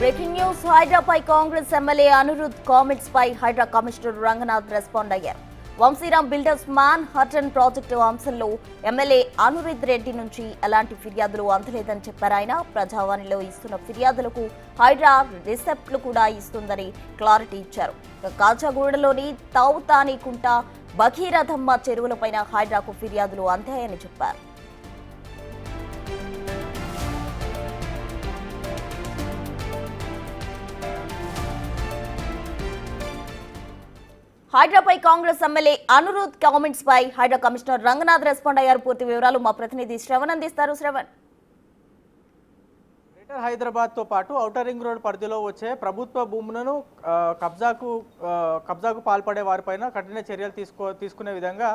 Breaking news హైడ్రాపై Congress MLA Anirudh comments పై HYDRAA commissioner Ranganath respond అయ్యారు. Vamsiram builders Manhattan project అంశంలో ఎమ్మెల్యే అనిరుద్ రెడ్డి నుంచి ఎలాంటి ఫిర్యాదులు అందలేదని చెప్పారు. ఆయన ప్రజావాణిలో ఇస్తున్న ఫిర్యాదులకు హైడ్రా రిసెప్ట్లు కూడా ఇస్తుందని క్లారిటీ ఇచ్చారు. కాచాగూడలోని తౌతానికుంట భగీరథమ్మ చెరువులపైన హైడ్రాకు ఫిర్యాదులు అందాయని చెప్పారు. హైడ్రాపై కాంగ్రెస్ ఎమ్మెల్యే అనిరుద్ కామెంట్స్ పై హైడ్రా కమిషనర్ రంగనాథ్ రెస్పాండ్ అయ్యారు. పూర్తి వివరాలు మా ప్రతినిధి శ్రవణ్ అందిస్తారు. శ్రవణ్, గ్రేటర్ హైదరాబాద్తో పాటు ఔటర్ రింగ్ రోడ్ పరిధిలో వచ్చే ప్రభుత్వ భూములను కబ్జాకు పాల్పడే వారిపైన కఠిన చర్యలు తీసుకునే విధంగా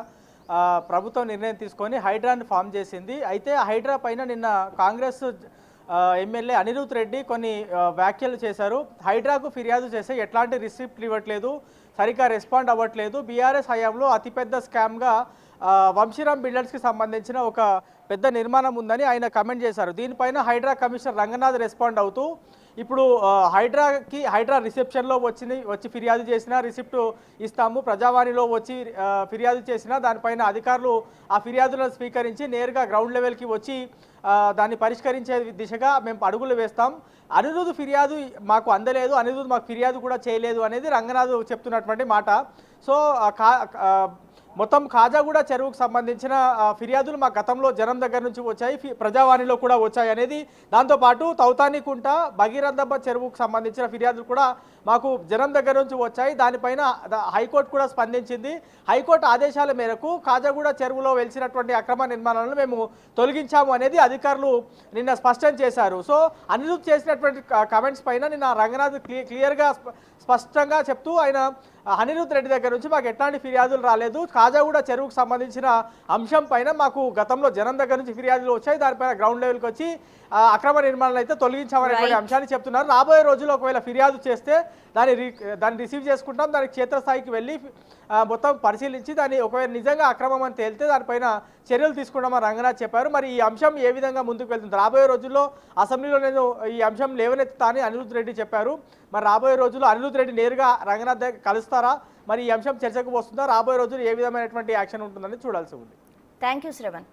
ప్రభుత్వం నిర్ణయం తీసుకొని హైడ్రాను ఫామ్ చేసింది. అయితే హైడ్రా పైన నిన్న కాంగ్రెస్ ఎమ్మెల్యే అనిరుద్ రెడ్డి కొన్ని వ్యాఖ్యలు చేశారు. హైడ్రాకు ఫిర్యాదు చేస్తే ఎట్లాంటి రిసిప్ట్లు ఇవ్వట్లేదు, సరిగ్గా రెస్పాండ్ అవ్వట్లేదు, బీఆర్ఎస్ హయాంలో అతిపెద్ద స్కామ్గా వంశీరామ్ బిల్డర్స్కి సంబంధించిన ఒక పెద్ద నిర్మాణం ఉందని ఆయన కమెంట్ చేశారు. దీనిపైన హైడ్రా కమిషనర్ రంగనాథ్ రెస్పాండ్ అవుతూ ఇప్పుడు హైడ్రా రిసెప్షన్లో వచ్చి ఫిర్యాదు చేసినా రిసిప్ట్ ఇస్తాము, ప్రజావాణిలో వచ్చి ఫిర్యాదు చేసినా దానిపైన అధికారులు ఆ ఫిర్యాదులను స్వీకరించి నేరుగా గ్రౌండ్ లెవెల్కి వచ్చి దాన్ని పరిష్కరించే దిశగా మేము అడుగులు వేస్తాం. అనిరుద్ ఫిర్యాదు మాకు అందలేదు, అనిరుద్ మాకు ఫిర్యాదు కూడా చేయలేదు అనేది రంగనాథ్ చెప్తున్నటువంటి మాట. సో మొత్తం కాజాగూడ చెరువుకు సంబంధించిన ఫిర్యాదులు మా గతంలో జనం దగ్గర నుంచి వచ్చాయి, ప్రజావాణిలో కూడా వచ్చాయి అనేది. దాంతోపాటు తౌతానికుంట భగీరథమ్మ చెరువుకు సంబంధించిన ఫిర్యాదులు కూడా మాకు జనం దగ్గర నుంచి వచ్చాయి. దానిపైన హైకోర్టు కూడా స్పందించింది. హైకోర్టు ఆదేశాల మేరకు కాజాగూడ చెరువులో వెలిసినటువంటి అక్రమ నిర్మాణాలను మేము తొలగించాము అనేది అధికారులు నిన్న స్పష్టం చేశారు. సో అనిరుద్ చేసినటువంటి కమెంట్స్ పైన నిన్న రంగనాథ్ క్లియర్గా స్పష్టంగా చెప్తూ ఆయన అనిరుద్ రెడ్డి దగ్గర నుంచి మాకు ఎట్లాంటి ఫిర్యాదులు రాలేదు, కాజాగూడ చెరువుకు సంబంధించిన అంశం పైన మాకు గతంలో జనం దగ్గర నుంచి ఫిర్యాదులు వచ్చాయి, దానిపైన గ్రౌండ్ లెవెల్కి వచ్చి అక్రమ నిర్మాణాలు అయితే తొలగించామనేటువంటి అంశాన్ని చెప్తున్నారు. రాబోయే రోజుల్లో ఒకవేళ ఫిర్యాదు చేస్తే దాన్ని రిసీవ్ చేసుకుంటాం, దానికి క్షేత్రస్థాయికి వెళ్ళి మొత్తం పరిశీలించి దాన్ని ఒకవేళ నిజంగా అక్రమం అని తేలితే దానిపైన చర్యలు తీసుకుంటామని రంగనాథ్ చెప్పారు. మరి ఈ అంశం ఏ విధంగా ముందుకు వెళ్తుంది, రాబోయే రోజుల్లో అసెంబ్లీలో నేను ఈ అంశం లేవనెత్తుతా అని అనిరుద్ రెడ్డి చెప్పారు. మరి రాబోయే రోజుల్లో అనిరుద్ రెడ్డి నేరుగా రంగనాథ్ దగ్గర కలుస్తారా, మరి ఈ అంశం చర్చకు వస్తుందా, రాబోయే రోజుల్లో ఏ విధమైనటువంటి యాక్షన్ ఉంటుందని చూడాల్సి ఉంది. Thank you Shravan.